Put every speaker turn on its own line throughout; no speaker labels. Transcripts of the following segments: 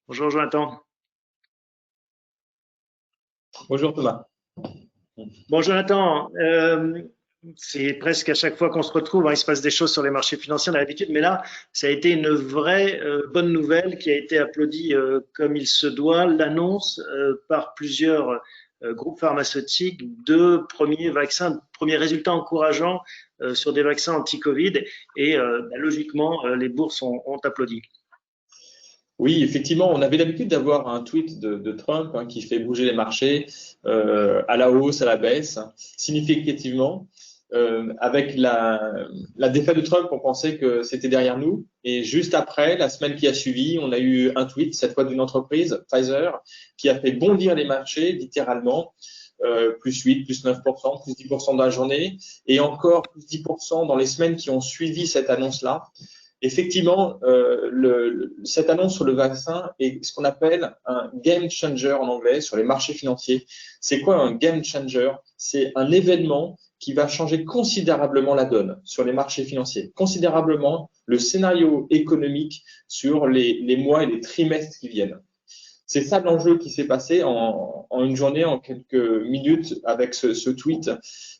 Bonjour Jonathan.
Bonjour Thomas.
Bon Jonathan, c'est presque à chaque fois qu'on se retrouve, hein, il se passe des choses sur les marchés financiers, on a l'habitude, mais là, ça a été une vraie bonne nouvelle qui a été applaudie comme il se doit, l'annonce par plusieurs groupes pharmaceutiques de premiers vaccins, premiers résultats encourageants sur des vaccins anti-Covid, et logiquement, les bourses ont applaudi.
Oui, effectivement, on avait l'habitude d'avoir un tweet de Trump qui fait bouger les marchés à la hausse, à la baisse, significativement. Avec la défaite de Trump, on pensait que c'était derrière nous. Et juste après, la semaine qui a suivi, on a eu un tweet, cette fois d'une entreprise, Pfizer, qui a fait bondir les marchés, littéralement, plus 8, plus 9%, plus 10% dans la journée, et encore plus 10% dans les semaines qui ont suivi cette annonce-là. Effectivement, cette annonce sur le vaccin est ce qu'on appelle un game changer en anglais sur les marchés financiers. C'est quoi un game changer? C'est un événement qui va changer considérablement la donne sur les marchés financiers, considérablement le scénario économique sur les mois et les trimestres qui viennent. C'est ça l'enjeu qui s'est passé en une journée, en quelques minutes avec ce tweet.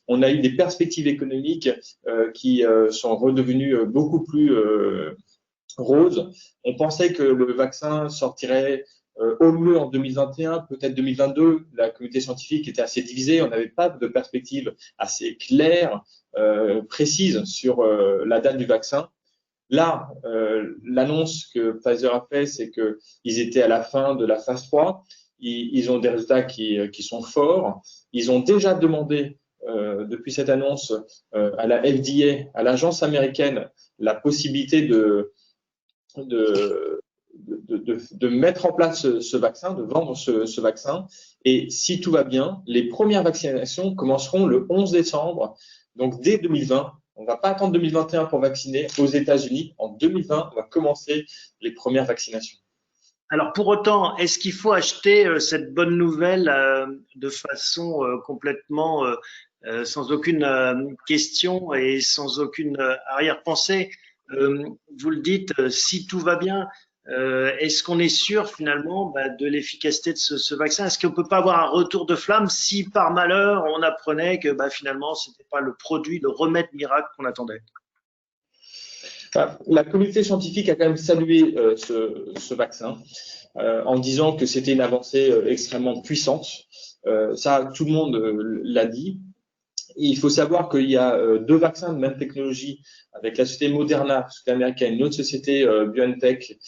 On a eu des perspectives économiques qui sont redevenues beaucoup plus roses. On pensait que le vaccin sortirait au mieux en 2021, peut-être 2022. La communauté scientifique était assez divisée. On n'avait pas de perspective assez claire, précise sur la date du vaccin. Là, l'annonce que Pfizer a fait, c'est qu'ils étaient à la fin de la phase 3. Ils ont des résultats qui sont forts. Ils ont déjà demandé, depuis cette annonce, à la FDA, à l'agence américaine, la possibilité de mettre en place ce vaccin, de vendre ce vaccin. Et si tout va bien, les premières vaccinations commenceront le 11 décembre, donc dès 2020. On ne va pas attendre 2021 pour vacciner aux États-Unis. En 2020, on va commencer les premières vaccinations.
Alors pour autant, est-ce qu'il faut acheter cette bonne nouvelle de façon complètement sans aucune question et sans aucune arrière-pensée? Vous le dites, si tout va bien, est-ce qu'on est sûr finalement de l'efficacité de ce vaccin? Est-ce qu'on peut pas avoir un retour de flamme si par malheur on apprenait que finalement c'était pas le produit, le remède miracle qu'on attendait?
La communauté scientifique a quand même salué ce vaccin en disant que c'était une avancée extrêmement puissante. Ça, tout le monde l'a dit. Et il faut savoir qu'il y a deux vaccins de même technologie avec la société Moderna, société américaine, une autre société BioNTech,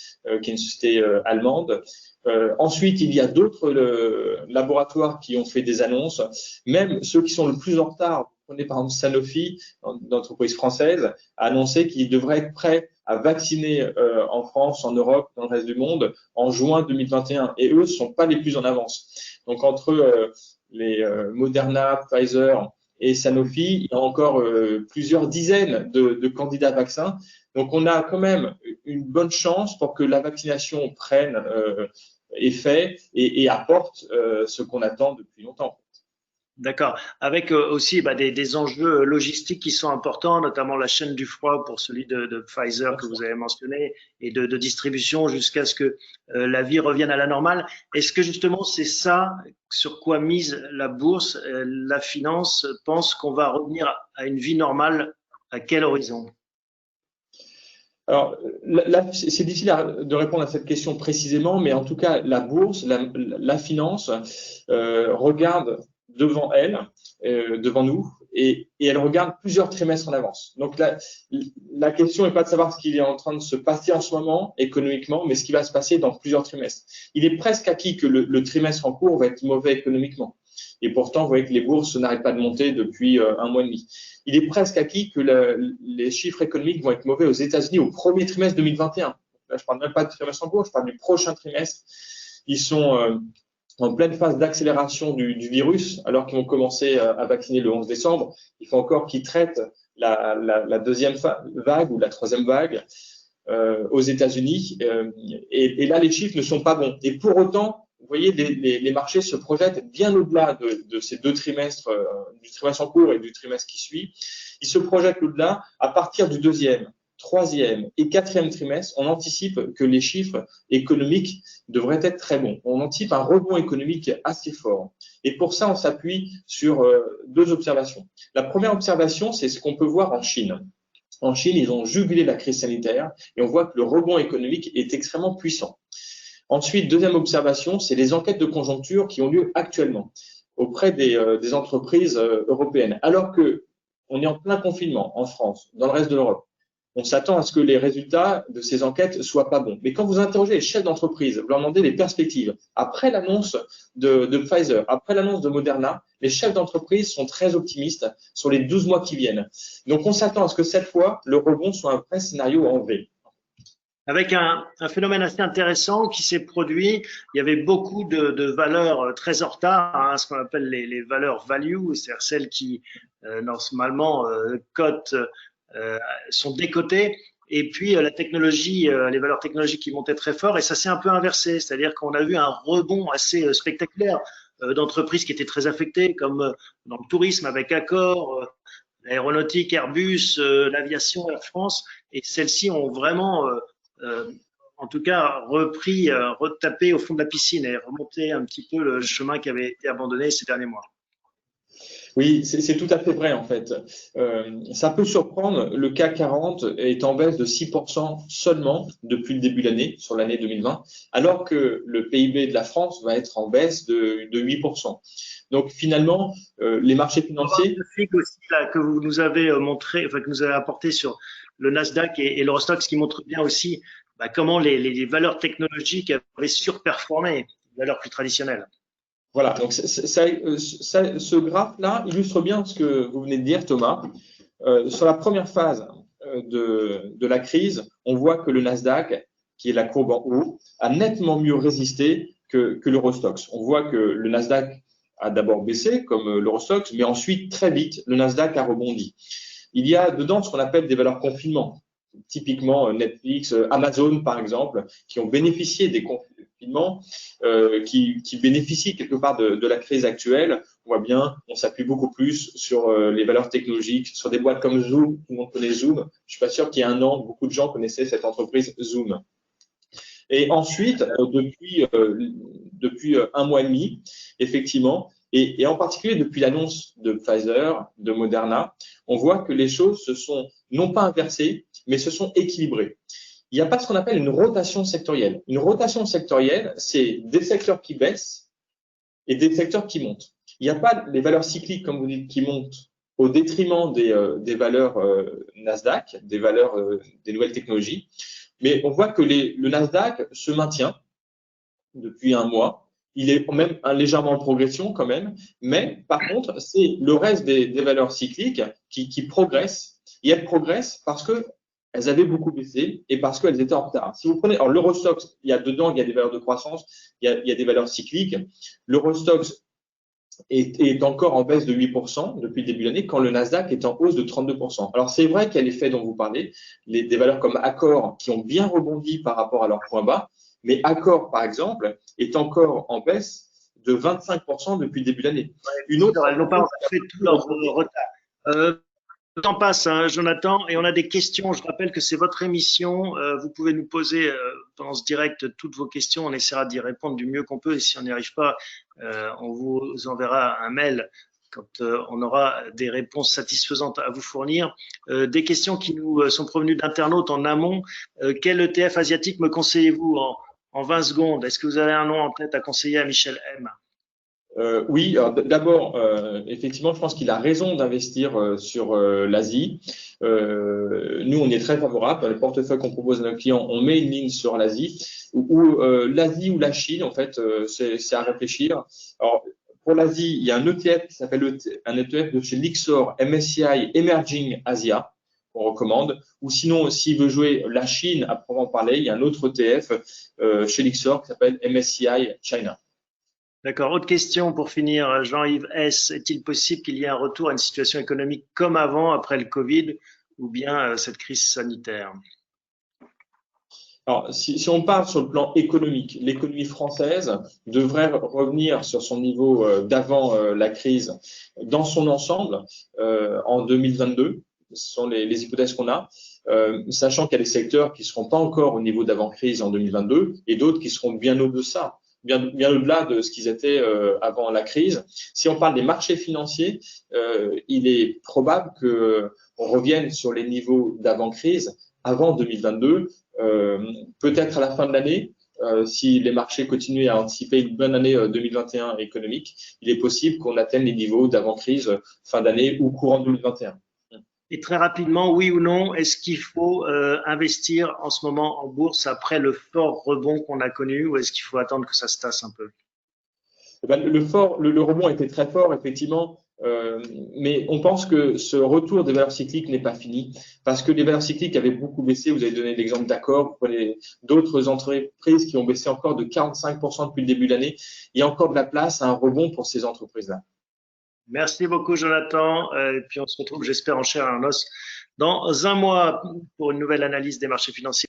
qui est une société allemande. Ensuite, il y a d'autres laboratoires qui ont fait des annonces, même ceux qui sont le plus en retard. Prenez par exemple Sanofi, une entreprise française, a annoncé qu'il devrait être prêt à vacciner en France, en Europe, dans le reste du monde, en juin 2021. Et eux ne sont pas les plus en avance. Donc entre les Moderna, Pfizer et Sanofi, il y a encore plusieurs dizaines de candidats vaccins. Donc, on a quand même une bonne chance pour que la vaccination prenne effet et apporte ce qu'on attend depuis longtemps.
D'accord. Avec aussi des enjeux logistiques qui sont importants, notamment la chaîne du froid pour celui de Pfizer que vous avez mentionné et de distribution jusqu'à ce que la vie revienne à la normale. Est-ce que justement c'est ça sur quoi mise la bourse, la finance pense qu'on va revenir à une vie normale à quel horizon?
Alors, là, c'est difficile de répondre à cette question précisément, mais en tout cas, la bourse, la finance regarde devant elle, devant nous, et elle regarde plusieurs trimestres en avance. Donc, la question n'est pas de savoir ce qui est en train de se passer en ce moment économiquement, mais ce qui va se passer dans plusieurs trimestres. Il est presque acquis que le trimestre en cours va être mauvais économiquement. Et pourtant, vous voyez que les bourses n'arrêtent pas de monter depuis un mois et demi. Il est presque acquis que les chiffres économiques vont être mauvais aux États-Unis au premier trimestre 2021. Là, je ne parle même pas du trimestre en cours, je parle du prochain trimestre. Ils sont en pleine phase d'accélération du virus, alors qu'ils vont commencer à vacciner le 11 décembre. Il faut encore qu'ils traitent la deuxième vague ou la troisième vague aux États-Unis. Et là, les chiffres ne sont pas bons. Et pour autant, vous voyez, les marchés se projettent bien au-delà de ces deux trimestres, du trimestre en cours et du trimestre qui suit. Ils se projettent au-delà. À partir du deuxième, troisième et quatrième trimestre, on anticipe que les chiffres économiques devraient être très bons. On anticipe un rebond économique assez fort. Et pour ça, on s'appuie sur deux observations. La première observation, c'est ce qu'on peut voir en Chine. En Chine, ils ont jugulé la crise sanitaire et on voit que le rebond économique est extrêmement puissant. Ensuite, deuxième observation, c'est les enquêtes de conjoncture qui ont lieu actuellement auprès des entreprises européennes. Alors que on est en plein confinement en France, dans le reste de l'Europe, on s'attend à ce que les résultats de ces enquêtes soient pas bons. Mais quand vous interrogez les chefs d'entreprise, vous leur demandez les perspectives. Après l'annonce de Pfizer, après l'annonce de Moderna, les chefs d'entreprise sont très optimistes sur les 12 mois qui viennent. Donc, on s'attend à ce que cette fois, le rebond soit un vrai scénario en V.
Avec un phénomène assez intéressant qui s'est produit. Il y avait beaucoup de valeurs très en retard, hein, ce qu'on appelle les valeurs value, c'est-à-dire celles qui normalement cotent, sont décotées. Et puis la technologie, les valeurs technologiques qui montaient très fort, et ça s'est un peu inversé, c'est-à-dire qu'on a vu un rebond assez spectaculaire d'entreprises qui étaient très affectées, comme dans le tourisme avec Accor, l'aéronautique, Airbus, l'aviation, Air France, et celles-ci ont vraiment en tout cas retapé au fond de la piscine et remonté un petit peu le chemin qui avait été abandonné ces derniers mois.
Oui, c'est tout à fait vrai en fait. Ça peut surprendre, le CAC 40 est en baisse de 6% seulement depuis le début de l'année, sur l'année 2020, alors que le PIB de la France va être en baisse de 8%. Donc finalement, les marchés financiers…
Le graphique aussi là, que vous nous avez montré, enfin que nous avez apporté sur le Nasdaq et l'Eurostoxx, qui montre bien aussi comment les valeurs technologiques avaient surperformé les valeurs plus traditionnelles.
Voilà, donc ce graphe-là illustre bien ce que vous venez de dire, Thomas. Sur la première phase de la crise, on voit que le Nasdaq, qui est la courbe en haut, a nettement mieux résisté que l'Eurostoxx. On voit que le Nasdaq a d'abord baissé, comme l'Eurostoxx, mais ensuite, très vite, le Nasdaq a rebondi. Il y a dedans ce qu'on appelle des valeurs confinement, typiquement Netflix, Amazon, par exemple, qui ont bénéficié des confinements, qui bénéficient quelque part de la crise actuelle. On voit bien, on s'appuie beaucoup plus sur les valeurs technologiques, sur des boîtes comme Zoom. Tout le monde connaît Zoom. Je suis pas sûr qu'il y ait un an, beaucoup de gens connaissaient cette entreprise Zoom. Et ensuite, depuis un mois et demi, effectivement, et en particulier depuis l'annonce de Pfizer, de Moderna, on voit que les choses se sont non pas inversées, mais se sont équilibrées. Il n'y a pas ce qu'on appelle une rotation sectorielle. Une rotation sectorielle, c'est des secteurs qui baissent et des secteurs qui montent. Il n'y a pas les valeurs cycliques, comme vous dites, qui montent au détriment des valeurs Nasdaq, des valeurs des nouvelles technologies. Mais on voit que le Nasdaq se maintient depuis un mois. Il est même légèrement en progression quand même. Mais par contre, c'est le reste des valeurs cycliques qui progressent. Et elles progressent parce que elles avaient beaucoup baissé et parce qu'elles étaient en retard. Si vous prenez, alors l'Eurostoxx, il y a des valeurs de croissance, il y a des valeurs cycliques. L'Eurostoxx est encore en baisse de 8% depuis le début de l'année, quand le Nasdaq est en hausse de 32%. Alors c'est vrai qu'il y a l'effet dont vous parlez, des valeurs comme Accor qui ont bien rebondi par rapport à leur point bas, mais Accor, par exemple, est encore en baisse de 25% depuis le début de l'année.
Une autre, elles n'ont pas fait tout leur retard. Le temps passe, hein, Jonathan, et on a des questions. Je rappelle que c'est votre émission. Vous pouvez nous poser pendant ce direct toutes vos questions. On essaiera d'y répondre du mieux qu'on peut. Et si on n'y arrive pas, on vous enverra un mail quand on aura des réponses satisfaisantes à vous fournir. Des questions qui nous sont provenues d'internautes en amont. Quel ETF asiatique me conseillez-vous en 20 secondes? Est-ce que vous avez un nom en tête à conseiller à Michel M?
Oui, d'abord, effectivement, je pense qu'il a raison d'investir sur l'Asie. Nous, on est très favorable. Dans les portefeuilles qu'on propose à nos clients, on met une ligne sur l'Asie. Ou l'Asie ou la Chine, en fait, c'est à réfléchir. Alors, pour l'Asie, il y a un ETF qui s'appelle un ETF de chez Lyxor, MSCI Emerging Asia, qu'on recommande. Ou sinon, s'il veut jouer la Chine, à proprement parler, il y a un autre ETF chez Lyxor qui s'appelle MSCI China.
D'accord. Autre question pour finir, Jean-Yves S. Est-il possible qu'il y ait un retour à une situation économique comme avant, après le Covid, ou bien cette crise sanitaire?
Alors, si on part sur le plan économique, l'économie française devrait revenir sur son niveau d'avant la crise dans son ensemble en 2022. Ce sont les hypothèses qu'on a, sachant qu'il y a des secteurs qui ne seront pas encore au niveau d'avant-crise en 2022 et d'autres qui seront bien au-delà, bien au-delà de ce qu'ils étaient avant la crise. Si on parle des marchés financiers, il est probable qu'on revienne sur les niveaux d'avant-crise avant 2022, peut-être à la fin de l'année. Si les marchés continuent à anticiper une bonne année 2021 économique, il est possible qu'on atteigne les niveaux d'avant-crise fin d'année ou courant 2021.
Et très rapidement, oui ou non, est-ce qu'il faut investir en ce moment en bourse après le fort rebond qu'on a connu, ou est-ce qu'il faut attendre que ça se tasse un peu?
Le rebond a été très fort, effectivement, mais on pense que ce retour des valeurs cycliques n'est pas fini parce que les valeurs cycliques avaient beaucoup baissé. Vous avez donné l'exemple d'Accor, vous prenez d'autres entreprises qui ont baissé encore de 45% depuis le début de l'année. Il y a encore de la place à un rebond pour ces entreprises-là.
Merci beaucoup, Jonathan. Et puis on se retrouve, j'espère, en chair et en os dans un mois pour une nouvelle analyse des marchés financiers.